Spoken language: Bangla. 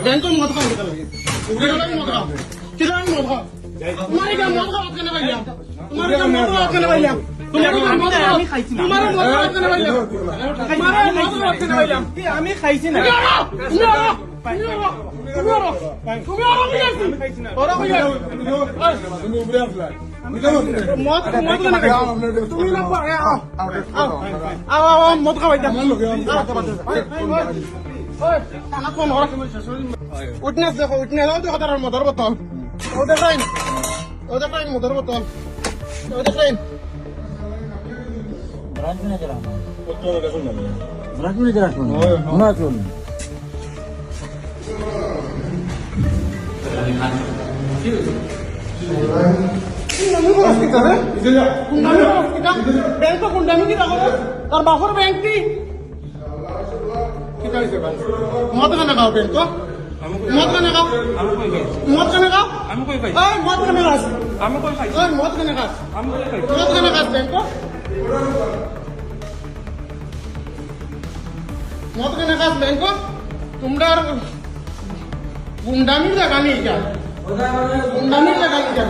ব্যাংকের মদ খাওয়া মদ খাও কিনা মদ খাও তোমার এটা মদ খাওয়া কেন পাইলাম তোমার এটা মদ খাওয়া কেন পাইলাম আমি খাইছি না তোমার মদ খাওয়া কেন পাইলাম তোমার মদ খাওয়া কেন পাইলাম আমি খাইছি না মদ খাওয়াই উঠনেস দেখো উঠনেস দেখো তার মদর বোতল ওদের টাইম মদর বোতল ওদের টাইম ব্যাংক কোনটা কি রাখো তার বাপর ব্যাংক কি মদ কেন খাও ব্যাংক মদ কেন খাও মদ কেন খাও মদ কেন খাস মদ কেন খাস মদ কেন খাস ব্যাংক মদ কেন খাস ব্যাংক তোমরা গুন্ডামি লাগানি যা গুন্ডামি লাগানি যা